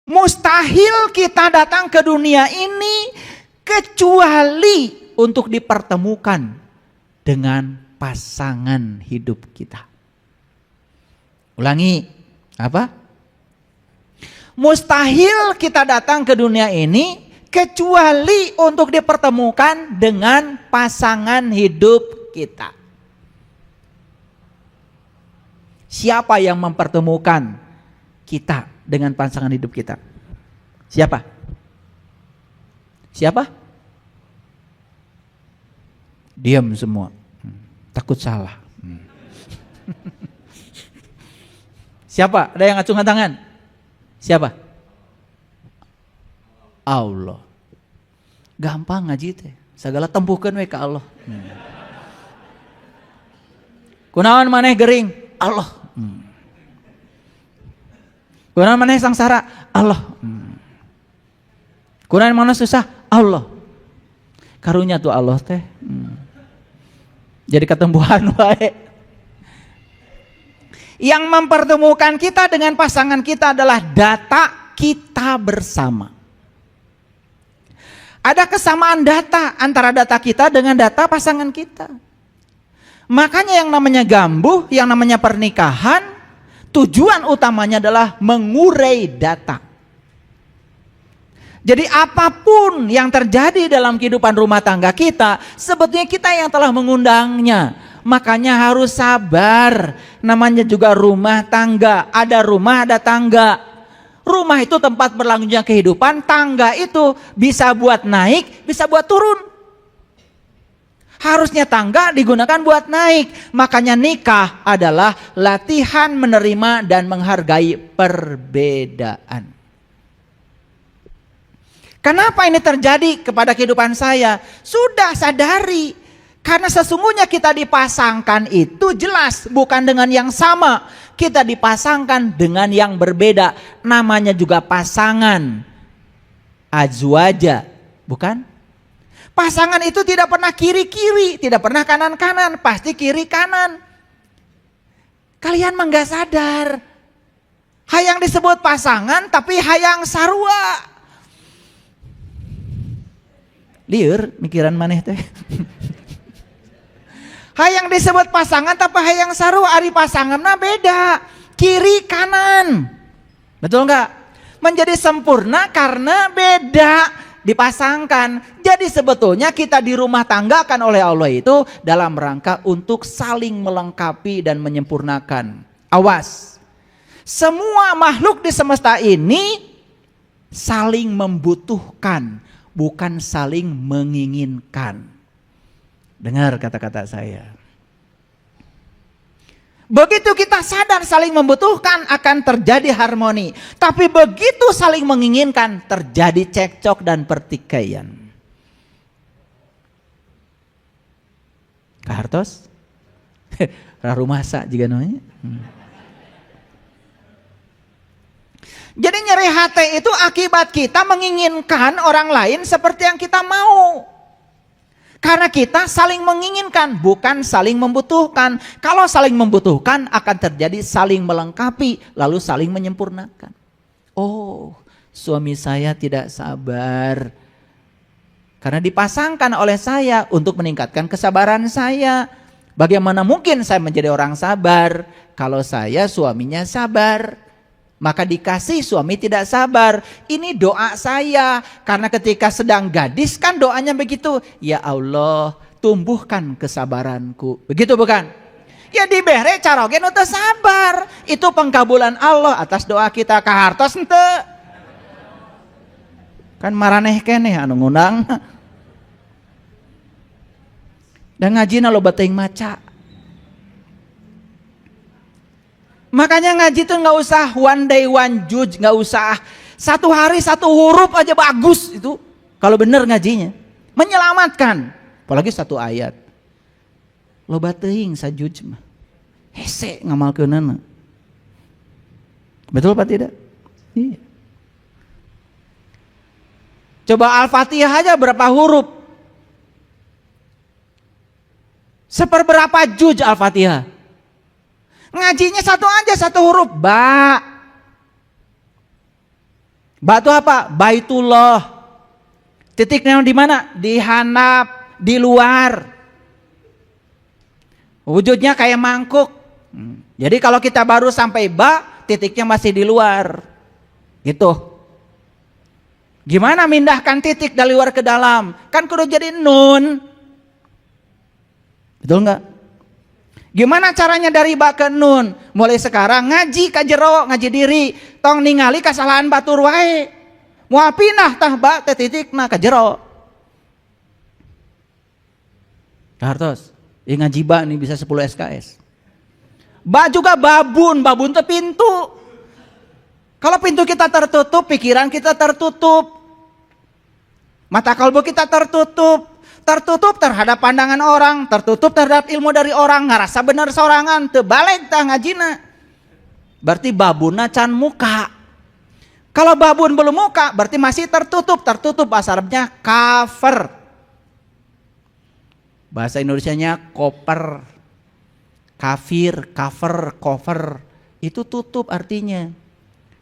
Mustahil kita datang ke dunia ini kecuali untuk dipertemukan dengan pasangan hidup kita. Ulangi, apa? Mustahil kita datang ke dunia ini kecuali untuk dipertemukan dengan pasangan hidup kita. Siapa yang mempertemukan kita dengan pasangan hidup kita? Siapa? Siapa? Diam semua. Takut salah. Siapa? Ada yang acungan tangan? Siapa? Allah. Gampang ngaji teh. Segala tempuhkeun we ka Allah. Kunaon maneh gering? Allah. Kunaon maneh sangsara? Allah. Kunaon maneh susah? Allah. Karunya tuh Allah teh. Jadi ketembuhan wae. Yang mempertemukan kita dengan pasangan kita adalah data kita bersama. Ada kesamaan data antara data kita dengan data pasangan kita. Makanya yang namanya gambuh, yang namanya pernikahan, tujuan utamanya adalah mengurai data. Jadi apapun yang terjadi dalam kehidupan rumah tangga kita, sebetulnya kita yang telah mengundangnya. Makanya harus sabar. Namanya juga rumah tangga. Ada rumah, ada tangga. Rumah itu tempat berlangsungnya kehidupan. Tangga itu bisa buat naik, bisa buat turun. Harusnya tangga digunakan buat naik. Makanya nikah adalah latihan menerima dan menghargai perbedaan. Kenapa ini terjadi kepada kehidupan saya? Sudah sadari. Karena sesungguhnya kita dipasangkan itu jelas bukan dengan yang sama. Kita dipasangkan dengan yang berbeda. Namanya juga pasangan. Azwaja, bukan? Pasangan itu tidak pernah kiri-kiri, tidak pernah kanan-kanan, pasti kiri-kanan. Kalian mah nggak sadar. Hayang disebut pasangan tapi hayang sarua. Lieur mikiran maneh teh. Hayang disebut pasangan tapi hayang sarua, ari pasanganna beda, kiri kanan. Betul enggak? Menjadi sempurna karena beda dipasangkan. Jadi sebetulnya kita di rumah tanggakan oleh Allah itu dalam rangka untuk saling melengkapi dan menyempurnakan. Awas. Semua makhluk di semesta ini saling membutuhkan, bukan saling menginginkan. Dengar kata-kata saya. Begitu kita sadar saling membutuhkan akan terjadi harmoni. Tapi begitu saling menginginkan terjadi cekcok dan pertikaian. Kahartos? Rarumasa juga namanya. Jadi nyeri hati itu akibat kita menginginkan orang lain seperti yang kita mau. Karena kita saling menginginkan, bukan saling membutuhkan. Kalau saling membutuhkan akan terjadi saling melengkapi, lalu saling menyempurnakan. Oh, suami saya tidak sabar. Karena dipasangkan oleh saya untuk meningkatkan kesabaran saya. Bagaimana mungkin saya menjadi orang sabar kalau saya suaminya sabar? Maka dikasih suami tidak sabar. Ini doa saya. Karena ketika sedang gadis kan doanya begitu. Ya Allah, tumbuhkan kesabaranku. Begitu bukan? Ya dibere carogen untuk sabar. Itu pengkabulan Allah atas doa kita. Kahartos ente. Kan maraneh keneh anu ngundang. Dan ngajina lo bateng maca. Makanya ngaji tuh nggak usah one day one judge, nggak usah satu hari satu huruf aja bagus itu. Kalau bener ngajinya, menyelamatkan. Apalagi satu ayat. Loba teuing sajudge mah. Hese ngamalkeunana. Betul apa tidak? Iya. Coba Al-Fatihah aja berapa huruf? Seperberapa juz Al-Fatihah? Ngajinya satu aja, satu huruf. Ba. Batu apa? Baitullah. Titiknya di mana? Di handap, di luar. Wujudnya kayak mangkuk. Jadi kalau kita baru sampai ba, titiknya masih di luar. Gitu. Gimana mindahkan titik dari luar ke dalam? Kan kudu jadi nun. Betul nggak? Gimana caranya dari ba ke nun? Mulai sekarang ngaji ka jero, ngaji diri. Tong ningali kesalahan batur wae. Moal pindah tah ba teh titikna ka jero. Hartos, ngaji ba nih bisa 10 SKS. Ba juga babun teh pintu. Kalau pintu kita tertutup, pikiran kita tertutup. Mata kalbu kita tertutup. Tertutup terhadap pandangan orang, tertutup terhadap ilmu dari orang, ngarasa bener sorangan, teu balik tah ngajina. Berarti babuna can muka. Kalau babun belum muka, berarti masih tertutup. Tertutup bahasa Arabnya cover. Bahasa Indonesianya koper. Kafir, cover. Itu tutup artinya.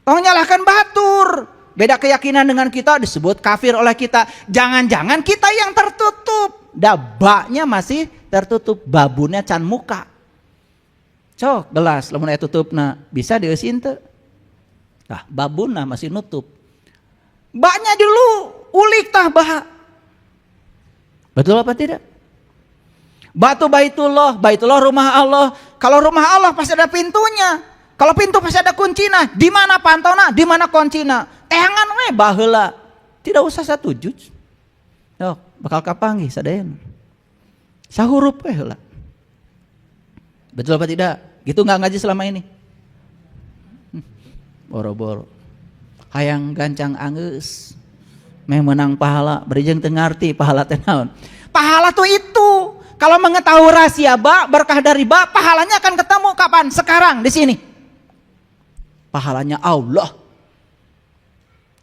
Tong nyalahkan batur. Beda keyakinan dengan kita disebut kafir oleh kita. Jangan-jangan kita yang tertutup. Dabaknya masih tertutup. Babunnya can muka. Cok gelas lamun aya tutupna bisa dieusin teu? Tah babunna masih nutup. Baknya dulu ulik tah bah. Betul apa tidak? Batu Baitullah rumah Allah. Kalau rumah Allah pasti ada pintunya. Kalau pintu pasti ada kuncina. Di mana pantona? Di mana kuncina? Teangan we baheula. Tidak usah satu juz. Yo, bakal kapanggih sadayana. Sahurup we heula. Betul apa tidak? Gitu enggak ngaji selama ini? Boro-boro. Hayang gancang anggeus. Meh menang pahala, berijeng teu ngarti pahala teh naon. Pahala tuh itu. Kalau mengetahui rahasia ba, berkah dari ba, pahalanya akan ketemu kapan? Sekarang di sini. Pahalanya Allah.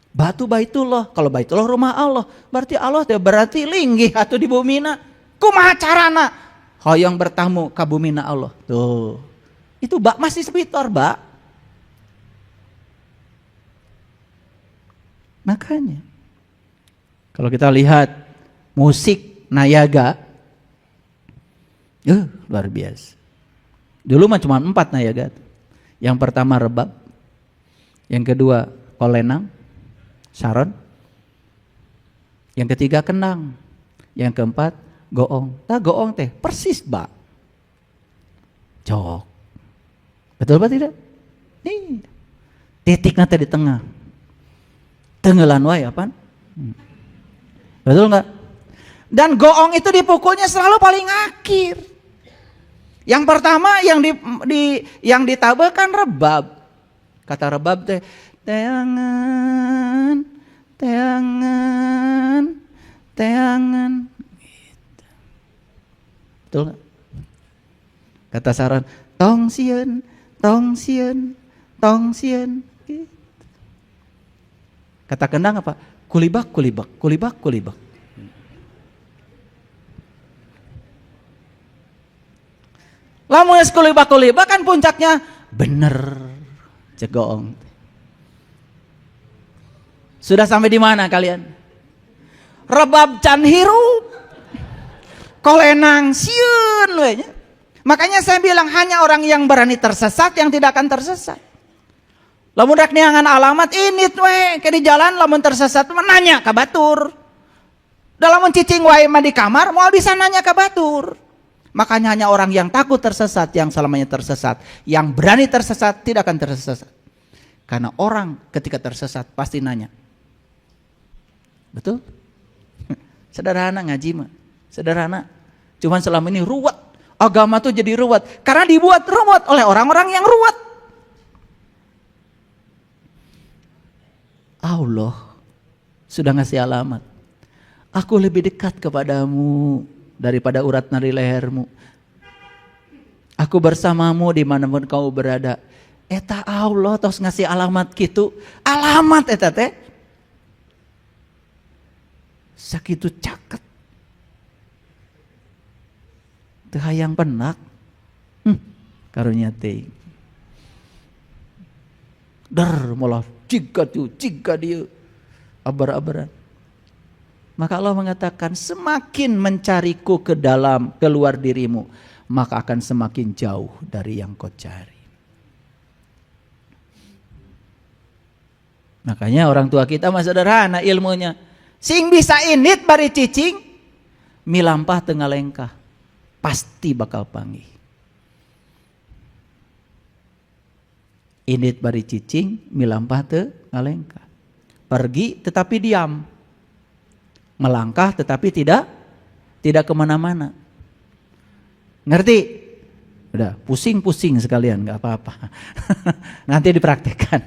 Batu Baitullah, kalau Baitullah rumah Allah, berarti Allah teh berarti linggih atuh di bumina. Kumaha carana? Hoyong bertamu ka bumina Allah. Tuh. Itu ba masih sepitor, ba. Makanya kalau kita lihat musik Nayaga, luar biasa. Dulu mah cuma 4 Nayaga. Yang pertama rebab, yang kedua kolenang, saron, yang ketiga kendang, yang keempat goong. Nah goong teh persis ba. Cok. Betul apa tidak? Nih. Titiknya teh di tengah. Tenggelan wae apaan? Betul enggak? Dan goong itu dipukulnya selalu paling akhir. Yang pertama yang ditabakan rebab. Kata rebab teh teangan. Gitu. Betul enggak? Kata saran tong sieun. Gitu. Kata kendang apa? Kulibak. Lamun kulibak kan puncaknya bener cegoong. Sudah sampai di mana kalian? Rebab can hirup. Kolenang sieun we nya. Makanya saya bilang hanya orang yang berani tersesat yang tidak akan tersesat. Lamun rek neangan alamat ini we ke di jalan lamun tersesat nanya ka batur. Dalam cicing wae mah di kamar moal bisa nanya ka batur. Makanya hanya orang yang takut tersesat yang selamanya tersesat. Yang berani tersesat tidak akan tersesat. Karena orang ketika tersesat pasti nanya. Betul? Sederhana ngaji mah. Sederhana. Cuman selama ini ruwet. Agama tuh jadi ruwet. Karena dibuat ruwet oleh orang-orang yang ruwet. Allah sudah ngasih alamat. Aku lebih dekat kepadamu daripada urat nadi lehermu. Aku bersamamu dimanapun kau berada. Eta Allah tos ngasih alamat gitu. Alamat eta teh. Sakitu caket. Teu hayang penak. Karunya teh. Der molah jika dia abar-abaran. Maka Allah mengatakan, semakin mencariku keluar dirimu, maka akan semakin jauh dari yang kau cari. Makanya orang tua kita mah sederhana ilmunya. Sing bisa init bari cicing, milampah tengah lengkah. Pasti bakal panggih. Init bari cicing, milampah tengah lengkah. Pergi tetapi diam. Melangkah tetapi tidak kemana-mana. Ngerti? Udah pusing-pusing sekalian, nggak apa-apa. Nanti dipraktekkan.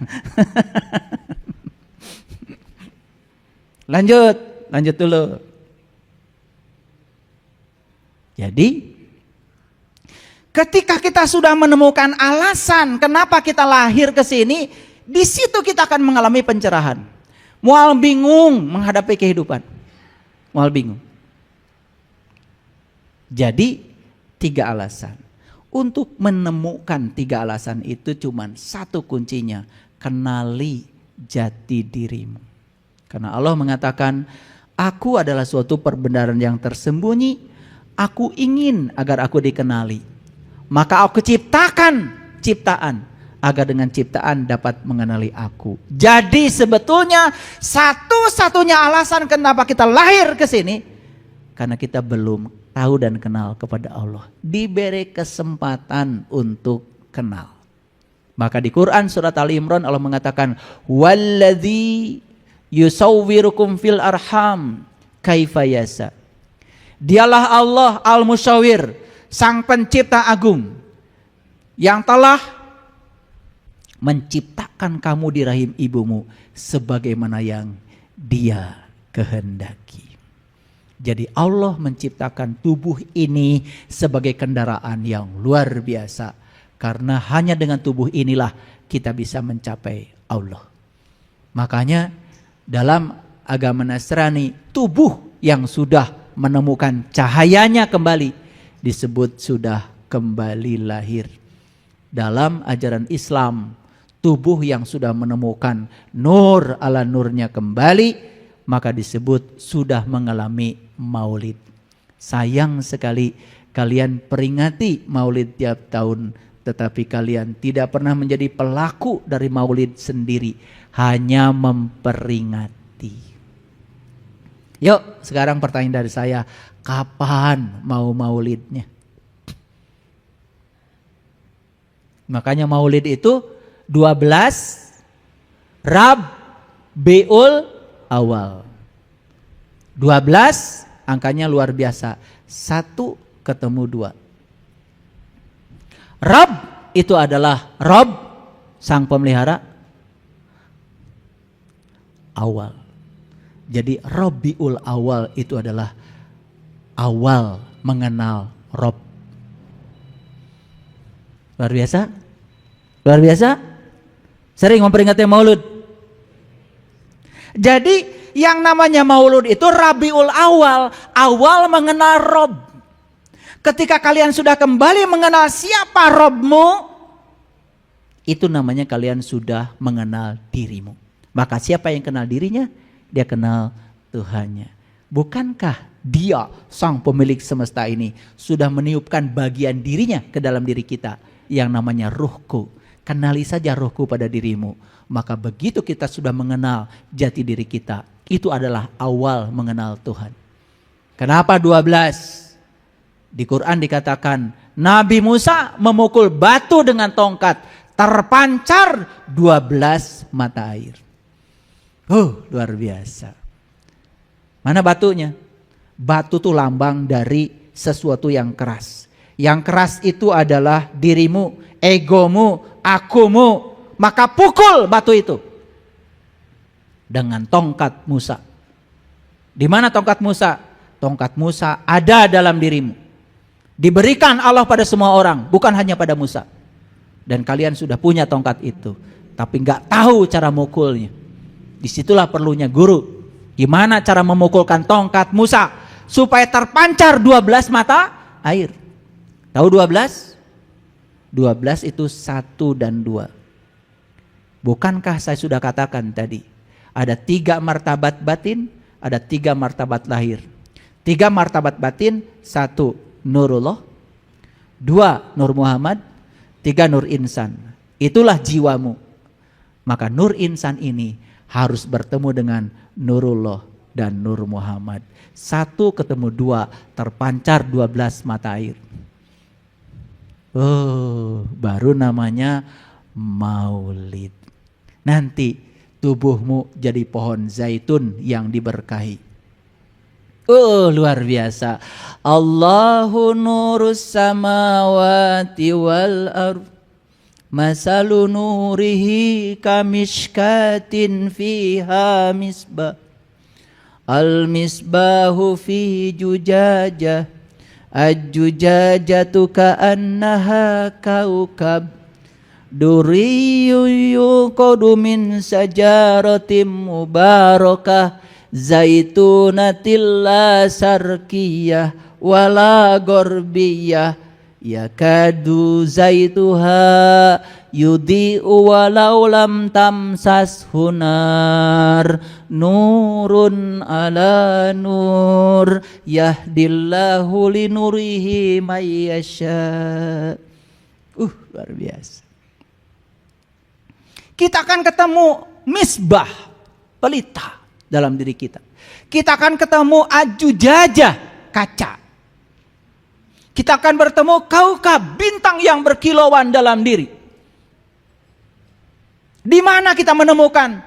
Lanjut dulu. Jadi, ketika kita sudah menemukan alasan kenapa kita lahir ke sini, di situ kita akan mengalami pencerahan. Mual bingung menghadapi kehidupan. Mual bingung. Jadi 3 alasan. Untuk menemukan 3 alasan itu cuma satu kuncinya. Kenali jati dirimu. Karena Allah mengatakan, aku adalah suatu perbenaran yang tersembunyi. Aku ingin agar aku dikenali. Maka aku ciptakan ciptaan. Agar dengan ciptaan dapat mengenali aku. Jadi sebetulnya satu-satunya alasan kenapa kita lahir ke sini, karena kita belum tahu dan kenal kepada Allah. Diberi kesempatan untuk kenal. Maka di Quran surat Ali Imran Allah mengatakan, walladzi yusawwirukum fil arham kaifa yasa. Dialah Allah al-musyawwir, sang pencipta agung, yang telah menciptakan kamu di rahim ibumu sebagaimana yang Dia kehendaki. Jadi Allah menciptakan tubuh ini sebagai kendaraan yang luar biasa. Karena hanya dengan tubuh inilah kita bisa mencapai Allah. Makanya dalam agama Nasrani, tubuh yang sudah menemukan cahayanya kembali disebut sudah kembali lahir. Dalam ajaran Islam, tubuh yang sudah menemukan nur ala nurnya kembali, maka disebut sudah mengalami maulid. Sayang sekali kalian peringati maulid tiap tahun, tetapi kalian tidak pernah menjadi pelaku dari maulid sendiri, hanya memperingati. Yuk, sekarang pertanyaan dari saya, kapan mau maulidnya? Makanya maulid itu 12 Rabiul Awal. 12 angkanya luar biasa. 1 ketemu 2. Rab itu adalah Rob, sang pemelihara. Awal. Jadi Rabiul Awal itu adalah awal mengenal Rob. Luar biasa? Luar biasa? Sering memperingati maulud. Jadi yang namanya maulud itu Rabiul Awal, awal mengenal Rob. Ketika kalian sudah kembali mengenal siapa Robmu, itu namanya kalian sudah mengenal dirimu. Maka siapa yang kenal dirinya? Dia kenal Tuhannya. Bukankah Dia, sang pemilik semesta ini, sudah meniupkan bagian dirinya ke dalam diri kita yang namanya ruhku. Kenali saja ruhku pada dirimu. Maka begitu kita sudah mengenal jati diri kita, itu adalah awal mengenal Tuhan. Kenapa 12? Di Quran dikatakan Nabi Musa memukul batu dengan tongkat, terpancar 12 mata air. Luar biasa. Mana batunya? Batu itu lambang dari sesuatu yang keras. Yang keras itu adalah dirimu, egomu, akumu. Maka pukul batu itu dengan tongkat Musa. Di mana tongkat Musa? Tongkat Musa ada dalam dirimu. Diberikan Allah pada semua orang, bukan hanya pada Musa. Dan kalian sudah punya tongkat itu, tapi nggak tahu cara mukulnya. Disitulah perlunya guru. Gimana cara memukulkan tongkat Musa supaya terpancar 12 mata air? Tahu 12? 12 itu 1 dan 2. Bukankah saya sudah katakan tadi, ada 3 martabat batin, ada 3 martabat lahir. 3 martabat batin, 1 Nurullah, 2 Nur Muhammad, 3 Nur Insan. Itulah jiwamu. Maka Nur Insan ini harus bertemu dengan Nurullah dan Nur Muhammad. 1 ketemu 2, terpancar 12 mata air. Oh, baru namanya maulid. Nanti tubuhmu jadi pohon zaitun yang diberkahi. Oh, luar biasa. Allahu nurus samawati wal ardh. Masalu nurihi kamishkatin fiha misbah. Al-misbahu fi jujajah. Al-jujajatu ka'annaha kaukab. Duriyyu yuqadu min sajaratim mubarakah. Zaitunatil la sarkiyah wala gorbiyah. Yakadu zaituha yudhi'u walau lam tamsas hunar. Nurun ala nur yahdillahu linurihi mayyasha. Luar biasa. Kita akan ketemu misbah, pelita dalam diri kita. Kita akan ketemu ajujajah, kaca. Kita akan bertemu kaukab, bintang yang berkilauan dalam diri. Di mana kita menemukan?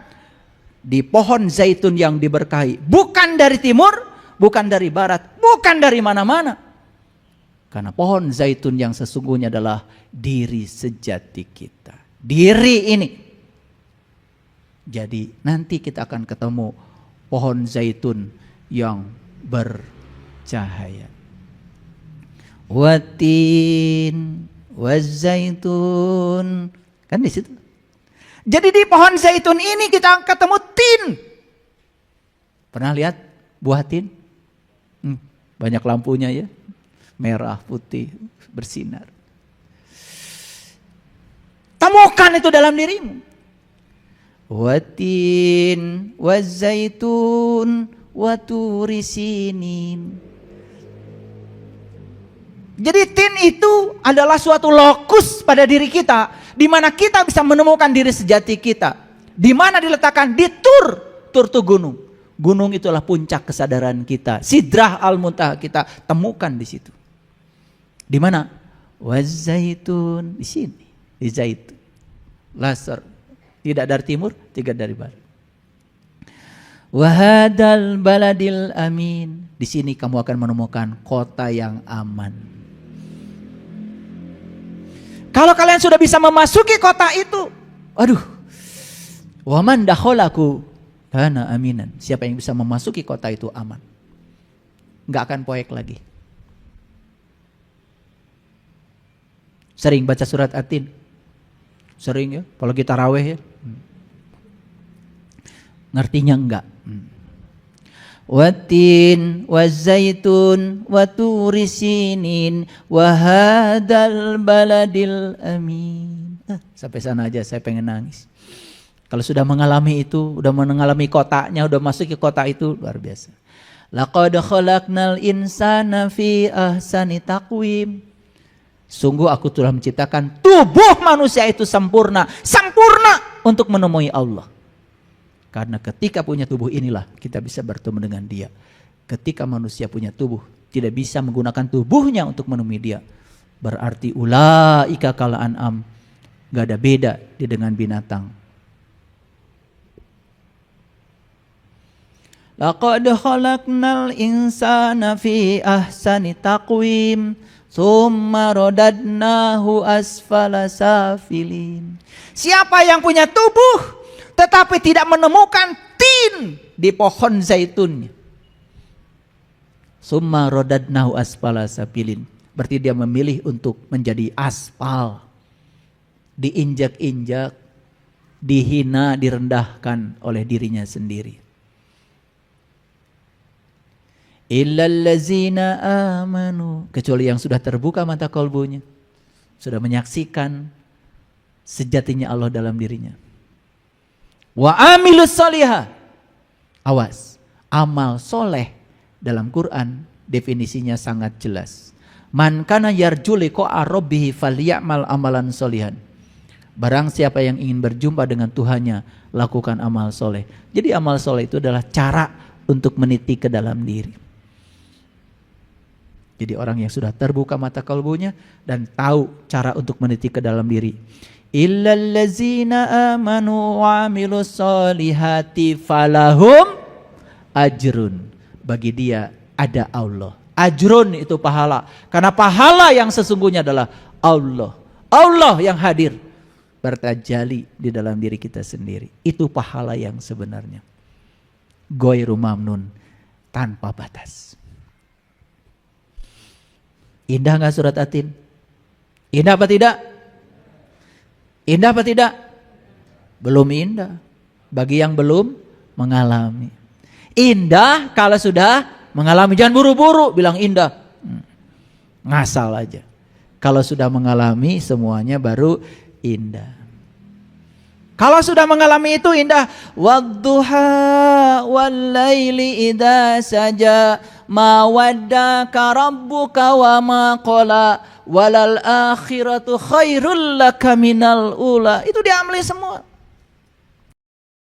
Di pohon zaitun yang diberkahi. Bukan dari timur, bukan dari barat, bukan dari mana-mana. Karena pohon zaitun yang sesungguhnya adalah diri sejati kita. Diri ini. Jadi nanti kita akan ketemu pohon zaitun yang bercahaya. Watin wazaitun, kan di situ. Jadi di pohon zaitun ini kita ketemu tin. Pernah lihat buah tin? Banyak lampunya ya, merah, putih, bersinar. Temukan itu dalam dirimu. Watin wazaitun waturisinin. Jadi tin itu adalah suatu lokus pada diri kita, di mana kita bisa menemukan diri sejati kita. Di mana diletakkan? Di Tur itu gunung. Gunung itulah puncak kesadaran kita. Sidrah al-Muntaha kita temukan di situ. Di mana? Wazaitun, di sini, di zaitun. Laser, tidak dari timur, tidak dari barat. Wahadal baladil amin. Di sini kamu akan menemukan kota yang aman. Kalau kalian sudah bisa memasuki kota itu, aduh, waman dakholaku kana aminan. Siapa yang bisa memasuki kota itu aman, nggak akan poek lagi. Sering baca surat At-Tin, sering ya. Kalau kita raweh ya, ngertinya enggak. Watin wazaitun waturisinin wahadal baladil amin. Sampai sana aja saya pengen nangis. Kalau sudah mengalami itu, udah mengalami kotanya, udah masuk ke kota itu, luar biasa. Laqad khalaqnal insana fi ahsani taqwim. Sungguh aku telah menciptakan tubuh manusia itu sempurna, sempurna untuk menemui Allah. Karena ketika punya tubuh inilah kita bisa bertemu dengan Dia. Ketika manusia punya tubuh tidak bisa menggunakan tubuhnya untuk menemui Dia, berarti ulaika kal an'am, gak ada beda dia dengan binatang. Laqad khalaqnal insana fi ahsani taqwim summa radadnahu asfala safilin. Siapa yang punya tubuh tetapi tidak menemukan tin di pohon zaitunnya, summa radadnahu asfala safilin, berarti dia memilih untuk menjadi aspal, diinjak-injak, dihina, direndahkan oleh dirinya sendiri. Illallazina amanu, kecuali yang sudah terbuka mata kalbunya, sudah menyaksikan sejatinya Allah dalam dirinya. wa amilus solihah. Awas, amal soleh dalam Quran definisinya sangat jelas. Man kana yarju liqa'a rabbih falyamal amalan solihan. Barang siapa yang ingin berjumpa dengan Tuhannya, lakukan amal soleh. Jadi amal soleh itu adalah cara untuk meniti ke dalam diri. Jadi orang yang sudah terbuka mata kalbunya dan tahu cara untuk meniti ke dalam diri. Illal ladzina amanu wa amilus solihati falahum ajrun. Bagi dia ada Allah. Ajrun itu pahala. Karena pahala yang sesungguhnya adalah Allah. Allah yang hadir bertajali di dalam diri kita sendiri. Itu pahala yang sebenarnya. Ghairu mamnun, tanpa batas. Indah gak surat Atin? Indah apa tidak? Indah apa tidak? Belum indah. Bagi yang belum mengalami. Indah kalau sudah mengalami. Jangan buru-buru bilang indah. Ngasal aja. Kalau sudah mengalami semuanya baru indah. Kalau sudah mengalami itu indah. Wadduha wallaili idza saja ma waddaka rabbuka wa ma qala walal akhiratu khairul laka minal ula. Itu diambil semua.